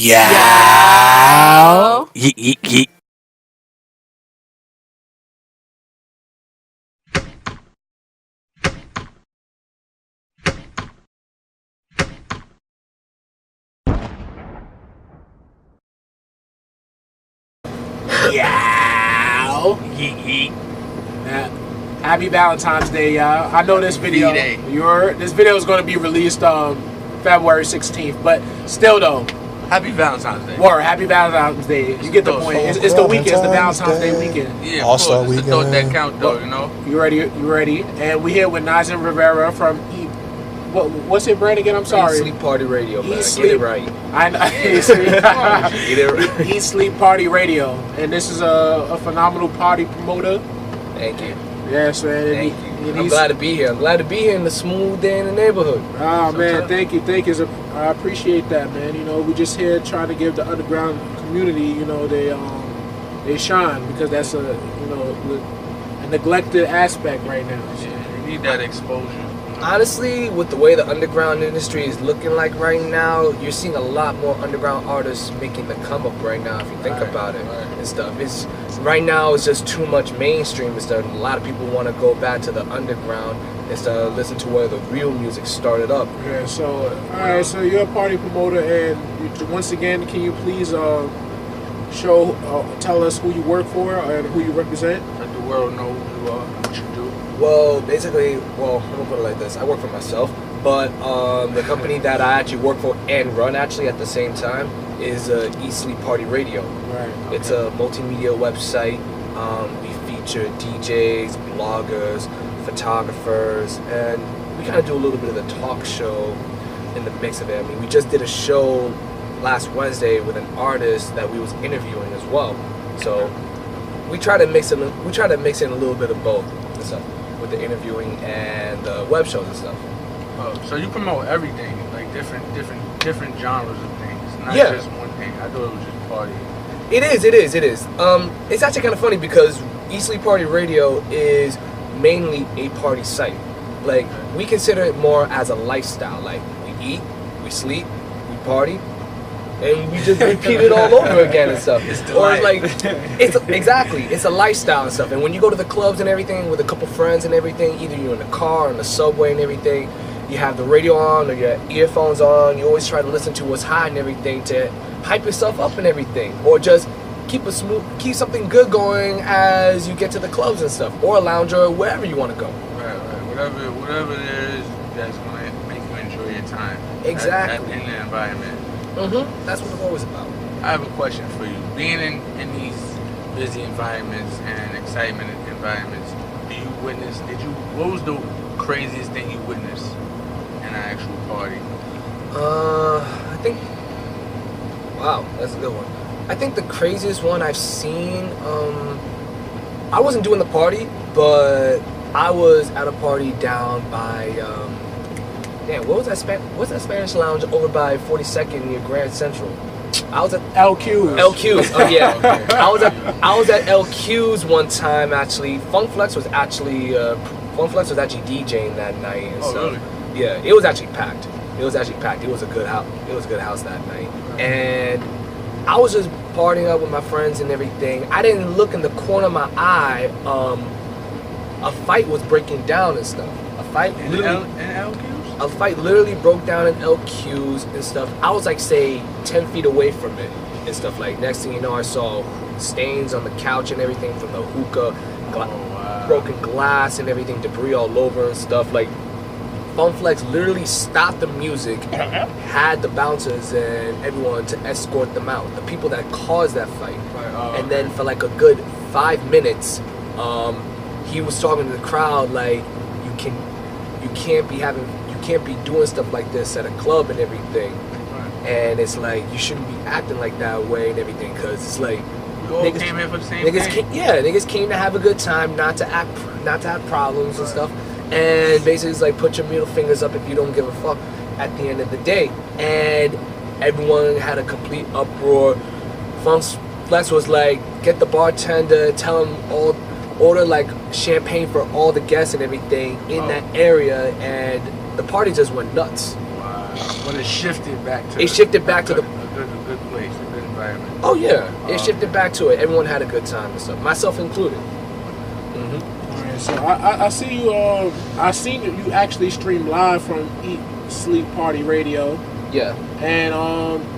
Yeah. Yeah. Happy Valentine's Day, y'all. I know this video. This video is going to be released February 16th, but still though. Happy Valentine's Day. Word, happy Valentine's Day. You get the point. It's the weekend. It's the Valentine's Day weekend. Yeah, All-Star weekend. It's the thought that count though, you know. You ready? You ready? And we here with Nazin Rivera from what's your brand again? I'm sorry. Eat Sleep Party Radio, man. Get it right. I know. Eat Sleep Party Radio, and this is a phenomenal party promoter. Thank you. Yes, man. Thank you. I'm glad to be here. I'm glad to be here in the smooth day in the neighborhood. Oh man, thank you. I appreciate that, man. You know, we just here trying to give the underground community, you know, they shine, because that's a neglected aspect right now. So. Yeah, you need that exposure. Honestly, with the way the underground industry is looking like right now, you're seeing a lot more underground artists making the come up right now. If you think about it and stuff, right now it's just too much mainstream and stuff. A lot of people want to go back to the underground instead of listen to where the real music started up. Yeah. So all right. So you're a party promoter, and once again, can you please tell us who you work for and who you represent? Let the world know who you are, what you do. Well, basically, I'm gonna put it like this. I work for myself, but the company that I actually work for and run actually at the same time is Eat Sleep Party Radio. Right. Okay. It's a multimedia website. We feature DJs, bloggers, photographers, and we kind of do a little bit of the talk show in the mix of it. I mean, we just did a show last Wednesday with an artist that we was interviewing as well. So we try to mix in a little bit of both and stuff, with the interviewing and the web shows and stuff. Oh, so you promote everything, like different genres of things, not just one thing. I thought it was just party. It is. It's actually kind of funny because Eat Sleep Party Radio is mainly a party site. Like, we consider it more as a lifestyle. Like, we eat, we sleep, we party, and we just repeat it all over again and stuff. It's a lifestyle and stuff. And when you go to the clubs and everything with a couple friends and everything, either you're in the car or in the subway and everything, you have the radio on or your earphones on, you always try to listen to what's hot and everything to hype yourself up and everything, or just keep something good going as you get to the clubs and stuff, or a lounge or wherever you want to go. Right. Whatever there is that's going to make you enjoy your time. Exactly. In the environment. That's what it's always about. I have a question for you. Being in these busy environments and excitement environments, what was the craziest thing you witnessed in an actual party? I think, wow, that's a good one. I think the craziest one I've seen, I wasn't doing the party, but I was at a party down by, what's that Spanish lounge over by 42nd near Grand Central? I was at LQ's. LQ's. Oh yeah. I was at LQ's one time actually. Funk Flex was actually DJing that night. And really? Yeah, it was actually packed. It was a good house. It was a good house that night. And I was just partying up with my friends and everything. I didn't look in the corner of my eye. A fight was breaking down and stuff. A fight literally broke down in LQ's and stuff. I was like, say, 10 feet away from it and stuff. Like, next thing you know, I saw stains on the couch and everything from the hookah, broken glass and everything, debris all over and stuff. Like, Funk Flex literally stopped the music, had the bouncers and everyone to escort them out. The people that caused that fight. And then for like a good 5 minutes, he was talking to the crowd like, you can't be doing stuff like this at a club and everything. And it's like, you shouldn't be acting like that way and everything, because it's like, niggas came in for the same thing. Niggas came to have a good time, not to have problems and stuff. And basically it's like, put your middle fingers up if you don't give a fuck at the end of the day. And everyone had a complete uproar. Funk Flex was like, get the bartender, tell him order like champagne for all the guests and everything in that area, and the party just went nuts. Wow. But it shifted back to a good place. Oh yeah, it shifted back to it. Everyone had a good time and stuff, myself included. Alright, so I see you. I seen you actually stream live from Eat Sleep Party Radio. Yeah. And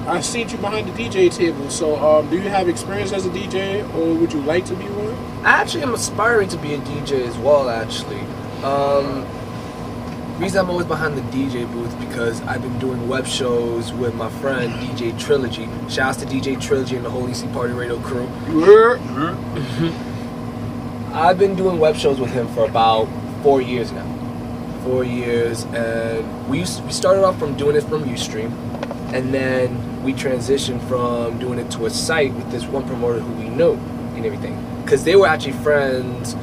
I seen you behind the DJ table. So do you have experience as a DJ, or would you like to be one? I actually am aspiring to be a DJ as well. Actually, reason I'm always behind the DJ booth because I've been doing web shows with my friend DJ Trilogy. Shouts to DJ Trilogy and the whole EC Party Radio crew. I've been doing web shows with him for about 4 years now. 4 years, and we started off from doing it from Ustream, and then we transitioned from doing it to a site with this one promoter who we knew and everything, because they were actually friends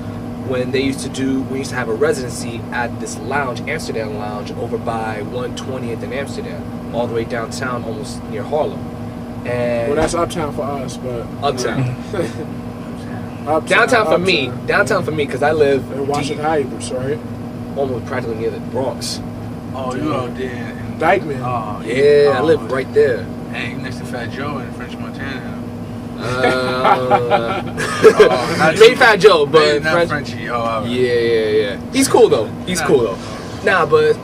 when we used to have a residency at this lounge, Amsterdam Lounge, over by 120th in Amsterdam, all the way downtown, almost near Harlem. And well, that's uptown for us, but uptown. Downtown for me, because I live in Washington Heights, right? Almost practically near the Bronx. Oh, you out there in Dykeman. Oh, yeah, I live right there. Hey, next to Fat Joe in French Montana. Maybe Fat Joe, but not Frenchie. Oh, yeah. He's cool though. Nah, but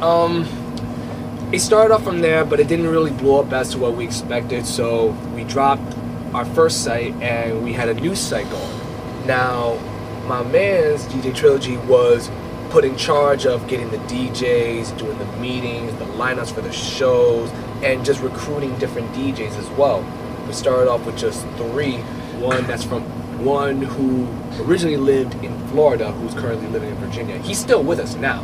it started off from there, but it didn't really blow up as to what we expected. So we dropped our first site, and we had a new site going. Now, my man's DJ Trilogy was put in charge of getting the DJs, doing the meetings, the lineups for the shows, and just recruiting different DJs as well. We started off with just 3. One who originally lived in Florida, who's currently living in Virginia. He's still with us now.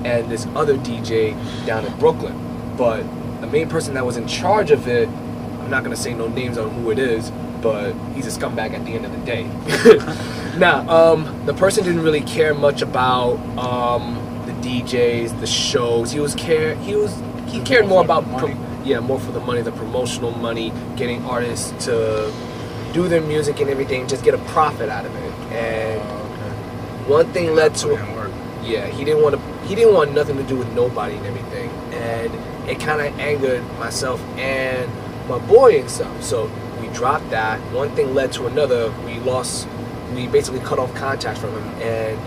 And this other DJ down in Brooklyn. But the main person that was in charge of it, I'm not going to say no names on who it is, but he's a scumbag at the end of the day. Now, the person didn't really care much about the DJs, the shows. He cared more about more for the money, the promotional money, getting artists to do their music and everything, just get a profit out of it. And one thing led to he didn't want nothing to do with nobody and everything. And it kind of angered myself and my boy and stuff. So we dropped that. One thing led to another. We basically cut off contact from him, and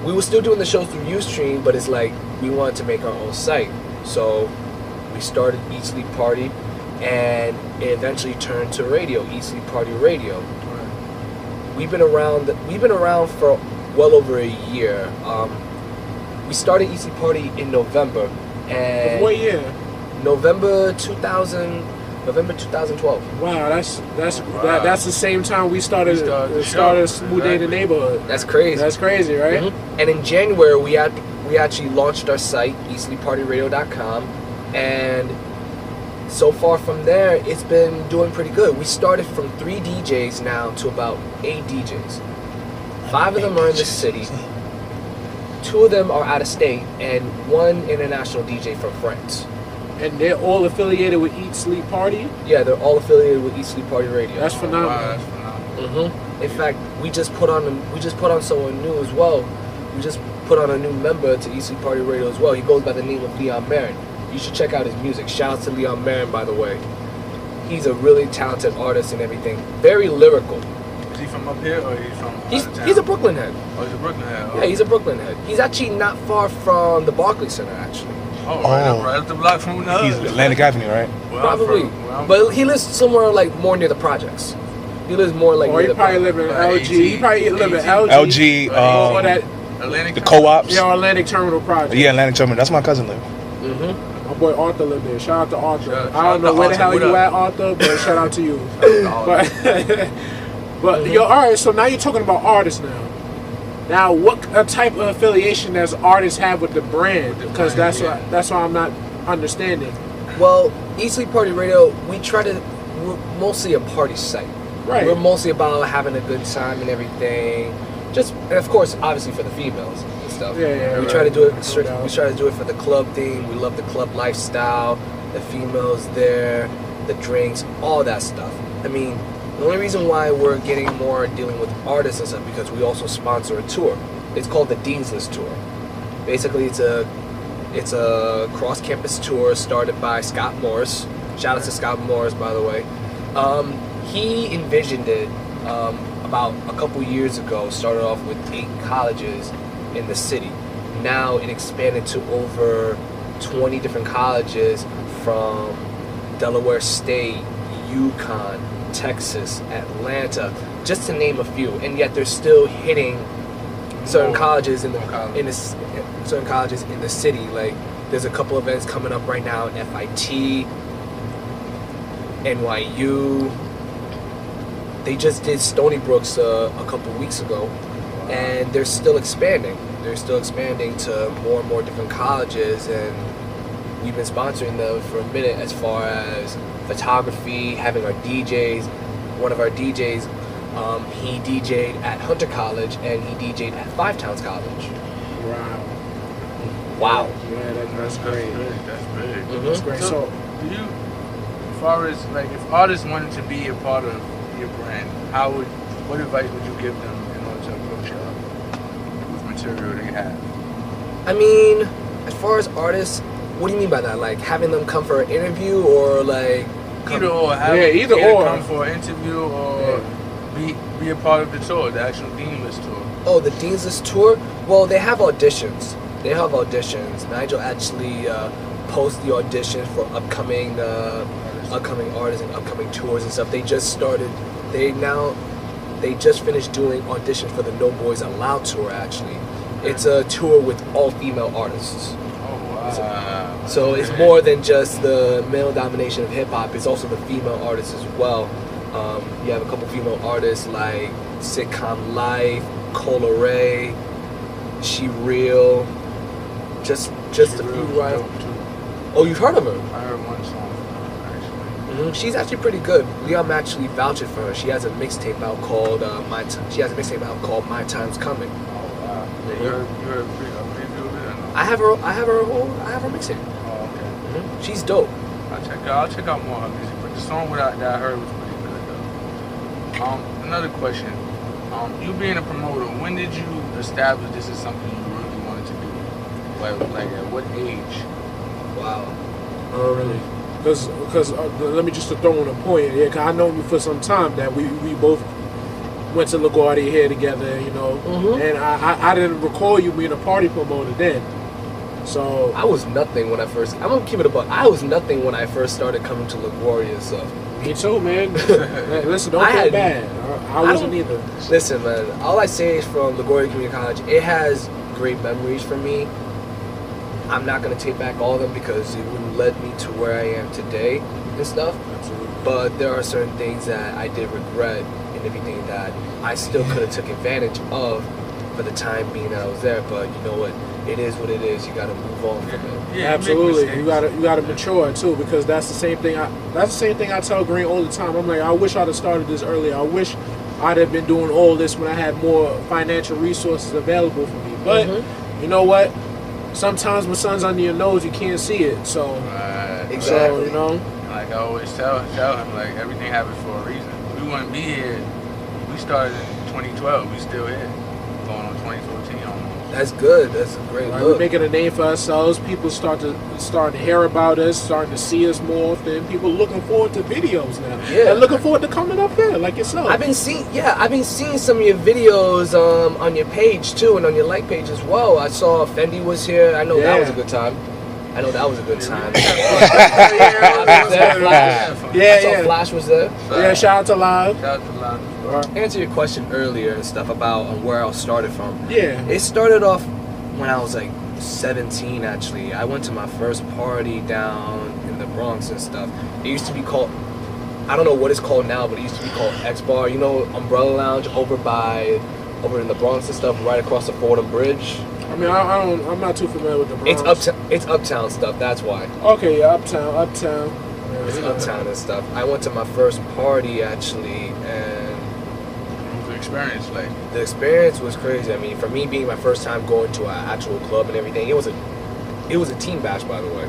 we were still doing the shows through Ustream, but it's like we wanted to make our own site. So we started Eat Sleep Party, and it eventually turned to radio, Eat Sleep Party Radio. We've been around for well over a year. We started Eat Sleep Party in November, and what year? November 2012. Wow, that's the same time we started Smooth Day in the Neighborhood. That's crazy. That's crazy, right? Mm-hmm. And in January we actually launched our site, eatsleeppartyradio.com, and so far from there it's been doing pretty good. We started from 3 DJs now to about 8 DJs. 5 of them are in the city, 2 of them are out of state, and 1 international DJ from France. And they're all affiliated with Eat Sleep Party? Yeah, they're all affiliated with Eat Sleep Party Radio. That's phenomenal. Wow, that's phenomenal. Mm-hmm. In fact, we just put on someone new as well. We just put on a new member to Eat Sleep Party Radio as well. He goes by the name of Leon Marin. You should check out his music. Shout out to Leon Marin, by the way. He's a really talented artist and everything. Very lyrical. Is he from up here, or is he from out of town? He's a Brooklyn head. Oh, he's a Brooklyn head. Oh. Yeah, he's a Brooklyn head. He's actually not far from the Barclays Center, actually. Oh, right up the block from the He's Atlantic Avenue, right? Probably. But he lives somewhere like more near the projects. He lives more like. Or he probably live in LG. He probably live in LG. Or that Atlantic. The co-ops. Yeah, Atlantic Terminal Project. Yeah, Atlantic Terminal. That's my cousin live. Mm-hmm. My boy Arthur lived there. Shout out to Arthur. Shout I don't know where the hell you at, Arthur, but shout out to you. But yo, all right. So now you're talking about artists now. Now, what type of affiliation does artists have with the brand? Because that's why I'm not understanding. Well, Eat Sleep Party Radio, we're mostly a party site. Right. We're mostly about having a good time and everything. And of course, obviously for the females and stuff. Yeah. We try to do it. We try to do it for the club thing. We love the club lifestyle, the females there, the drinks, all that stuff. I mean, the only reason why we're getting more dealing with artists and stuff because we also sponsor a tour. It's called the Dean's List Tour. Basically, it's a cross-campus tour started by Scott Morris. Shout out to Scott Morris, by the way. he envisioned it about a couple years ago. Started off with 8 colleges in the city. Now it expanded to over 20 different colleges from Delaware State, UConn, Texas, Atlanta, just to name a few. And yet they're still hitting certain colleges in the certain colleges in the city. Like there's a couple events coming up right now: FIT, NYU. They just did Stony Brook's a couple weeks ago, and they're still expanding. They're still expanding to more and more different colleges, and we've been sponsoring them for a minute as far as photography, having our DJs. One of our DJs, he DJ'd at Hunter College and he DJ'd at Five Towns College. Wow. Yeah, that's great. That's big. Mm-hmm. That's great. So, do you, as far as like, if artists wanted to be a part of your brand, what advice would you give them in order to approach y'all with material they have? I mean, as far as artists, what do you mean by that? Like having them come for an interview, or like Either or. Either or. Come for an interview or be a part of the tour, the actual Deanless tour. Oh, the Dean's List tour? Well, they have auditions. Nigel actually posts the auditions for upcoming artists and upcoming tours and stuff. They just finished doing auditions for the No Boys Allowed tour, actually. It's a tour with all female artists. Oh, wow. So it's more than just the male domination of hip hop. It's also the female artists as well. You have a couple female artists like Sitcom Life, Cola Ray, She Real, just a few right. Oh, you've heard of her? I heard one song from her, actually. Mm-hmm. She's actually pretty good. Liam actually vouching for her. She has a mixtape out called My Time's Coming. Oh wow. Yeah, you heard a preview of it or no? I have her mixtape. Oh, okay. Mm-hmm. She's dope. I'll check out more of her music, but the song that I heard was pretty good though. Another question. You being a promoter, when did you establish this is something you really wanted to do? Like at what age? Wow. really, because let me just throw in a point. Yeah, cause I know you for some time that we both went to LaGuardia here together, you know, and I didn't recall you being a party promoter then. So I was nothing when I first. I'm gonna keep it a buck. I was nothing when I first started coming to LaGuardia. So me too, man. Man, listen, don't feel bad. I wasn't either. Listen, man. All I say is from LaGuardia Community College, it has great memories for me. I'm not gonna take back all of them because it wouldn't lead me to where I am today and stuff. Absolutely. But there are certain things that I did regret and everything that I still could have took advantage of for the time being that I was there. But you know what? It is what it is. You got to move on from it. Yeah, absolutely. You gotta mature too, because that's the same thing. I tell Green all the time. I'm like, I wish I'd have started this earlier. I wish I'd have been doing all this when I had more financial resources available for me. But you know what? Sometimes when sun's under your nose, you can't see it. So, Exactly. So, you know, like I always tell him, like everything happens for a reason. We wouldn't be here. We started in 2012. We still here, going on 2014 almost. That's good. That's a great like, look. we're making a name for ourselves. People starting to hear about us, starting to see us more often. People looking forward to videos now. Yeah. And looking forward to coming up here, like yourself. I've been seeing some of your videos on your page too, and on your like page as well. I saw Fendi was here. I know that was a good time. I saw Flash was there. Yeah, shout out to Live. Answer your question earlier and stuff about where I started from. Yeah. It started off when I was like 17 actually. I went to my first party down in the Bronx and stuff. It used to be called, I don't know what it's called now, but it used to be called X Bar. You know, Umbrella Lounge over in the Bronx and stuff, right across the Fordham Bridge. I mean, I'm not too familiar with the Bronx. It's uptown stuff, that's why. Okay, yeah, uptown. It's uptown and stuff. I went to my first party actually, and the experience was crazy. I mean, for me being my first time going to an actual club and everything, it was a team bash, by the way.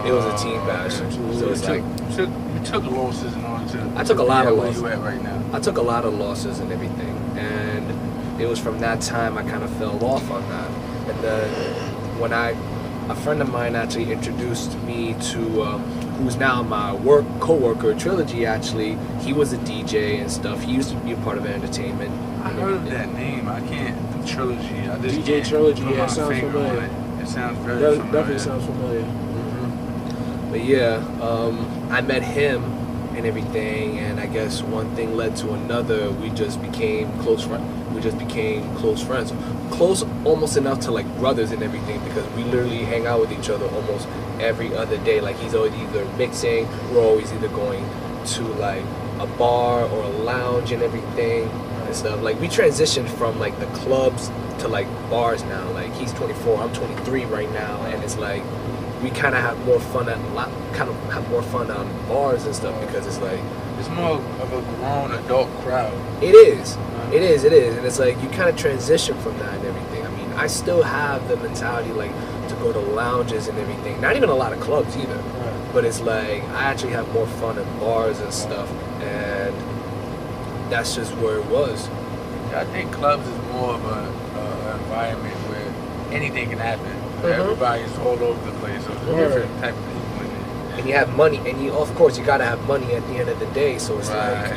It was a team bash. So it's like you took losses in order to. I took a lot of losses. Where you at right now? I took a lot of losses and everything, and it was from that time I kind of fell off on that. And then when a friend of mine actually introduced me to who who's now my co-worker, Trilogy, actually, he was a DJ and stuff. He used to be a part of entertainment. I heard of that name. I can't. Trilogy. I just DJ can't Trilogy, put yeah, my it sounds finger familiar. on it. It sounds very familiar. Definitely sounds familiar. But yeah, I met him and everything, and I guess one thing led to another. We just became close friends. Close almost enough to like brothers and everything, because we literally hang out with each other almost every other day. Like he's always either mixing, we're always either going to like a bar or a lounge and everything and stuff. Like we transitioned from like the clubs to like bars now. Like he's 24, I'm 23 right now, and it's like we kind of have more fun on bars and stuff, because it's like It's more of a grown adult crowd. it is, and it's like you kind of transition from that and everything. I mean, I still have the mentality like to go to lounges and everything. Not even a lot of clubs either, but it's like I actually have more fun in bars and stuff, and that's just where it was. Yeah, I think clubs is more of a environment where anything can happen. Everybody's all over the place, so it's a different type of people in it. And you have money, and of course you gotta have money at the end of the day. So it's like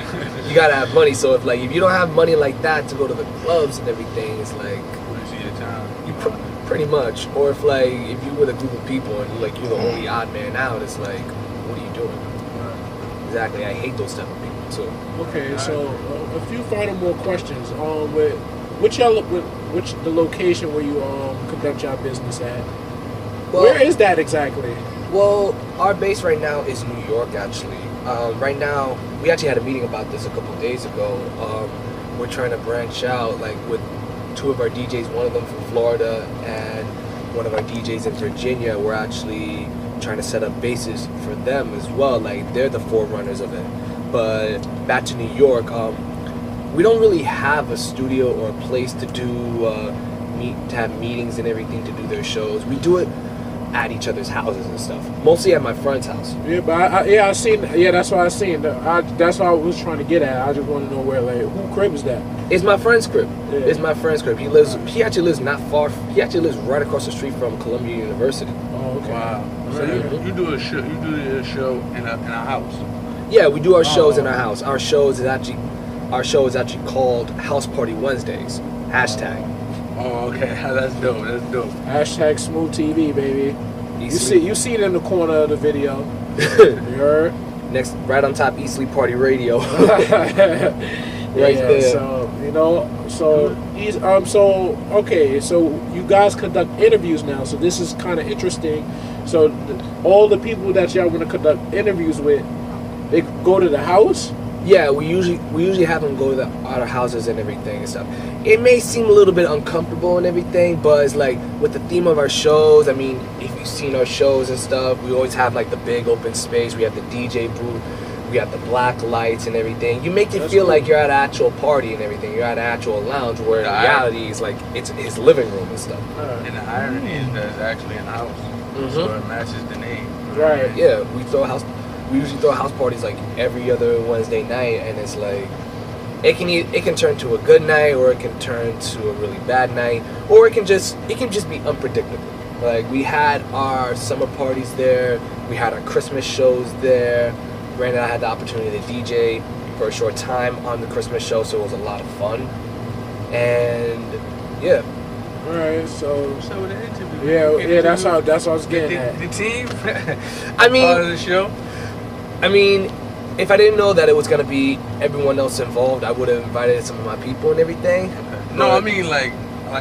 you gotta have money. So if you don't have money like that to go to the clubs and everything, it's like Where's your time? pretty much. Or if you with a group of people and like you're the only odd man out, it's like, what are you doing? Exactly. I hate those type of people too. Okay, so a few final more questions. Which the location where you conduct your business at? Well, where is that exactly? Well, our base right now is New York, actually. Right now, we actually had a meeting about this a couple of days ago. We're trying to branch out, like with two of our DJs, one of them from Florida and one of our DJs in Virginia. We're actually trying to set up bases for them as well. Like they're the forerunners of it. But back to New York, we don't really have a studio or a place to have meetings and everything to do their shows. We do it at each other's houses and stuff. Mostly at my friend's house. Yeah, but I seen. Yeah, that's what I seen. That's what I was trying to get at. I just want to know where, like, who crib is that? It's my friend's crib. Yeah. It's my friend's crib. He actually lives not far. He actually lives right across the street from Columbia University. Oh, okay. Wow. So you do a show. You do your show in a house. Yeah, we do our shows in our house. Our show is actually called House Party Wednesdays. #. Oh, okay. That's dope. That's dope. # Smooth TV, baby. You see it in the corner of the video. You heard? Next, right on top, East Sleep Party Radio. Right there. So okay, so you guys conduct interviews now. So this is kind of interesting. So all the people that y'all want to conduct interviews with, they go to the house. Yeah, we usually have them go to our houses and everything and stuff. It may seem a little bit uncomfortable and everything, but it's like with the theme of our shows. I mean, if you've seen our shows and stuff, we always have like the big open space. We have the DJ booth. We have the black lights and everything. You make it feel like you're at an actual party and everything. You're at an actual lounge, where in reality is like it's his living room and stuff. And the irony is that it's actually in a house, so it matches the name. Right. Yeah, we usually throw house parties like every other Wednesday night, and it's like it can turn to a good night, or it can turn to a really bad night, or it can just be unpredictable. Like we had our summer parties there, we had our Christmas shows there. Granted, I had the opportunity to DJ for a short time on the Christmas show, so it was a lot of fun. And yeah. All right, so with the interview. Yeah, that's what I was getting at. The team. I mean, part of the show. I mean, if I didn't know that it was gonna be everyone else involved, I would have invited some of my people and everything. No, I mean like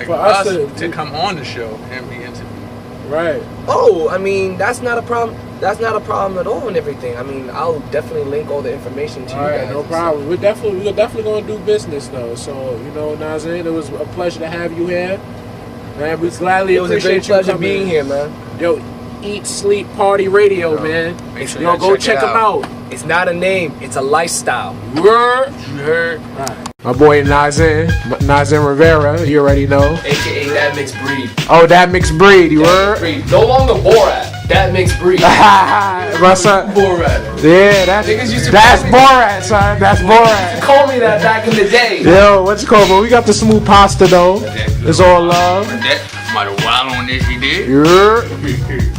for us us to come on the show and be interviewed. Right. Oh, I mean, that's not a problem. That's not a problem at all and everything. I mean, I'll definitely link all the information to you guys. No problem. We're definitely gonna do business though. So Nazin, it was a pleasure to have you here. Man, we gladly appreciate you coming. It was a great pleasure being here, man. Yo, Eat Sleep Party Radio, man. Sure go check them out. It's not a name, it's a lifestyle. Word. You heard? Right. My boy Nazin Rivera, you already know. AKA Datmixbreed. Oh, Datmixbreed, you heard? No longer Borat. Datmixbreed. My son. Borat. Yeah, that's Borat, son. That's Borat. Call me that back in the day. Yo, what's it called, bro? We got the smooth pasta though. It's all love. That might have wild on this, he did. Yeah.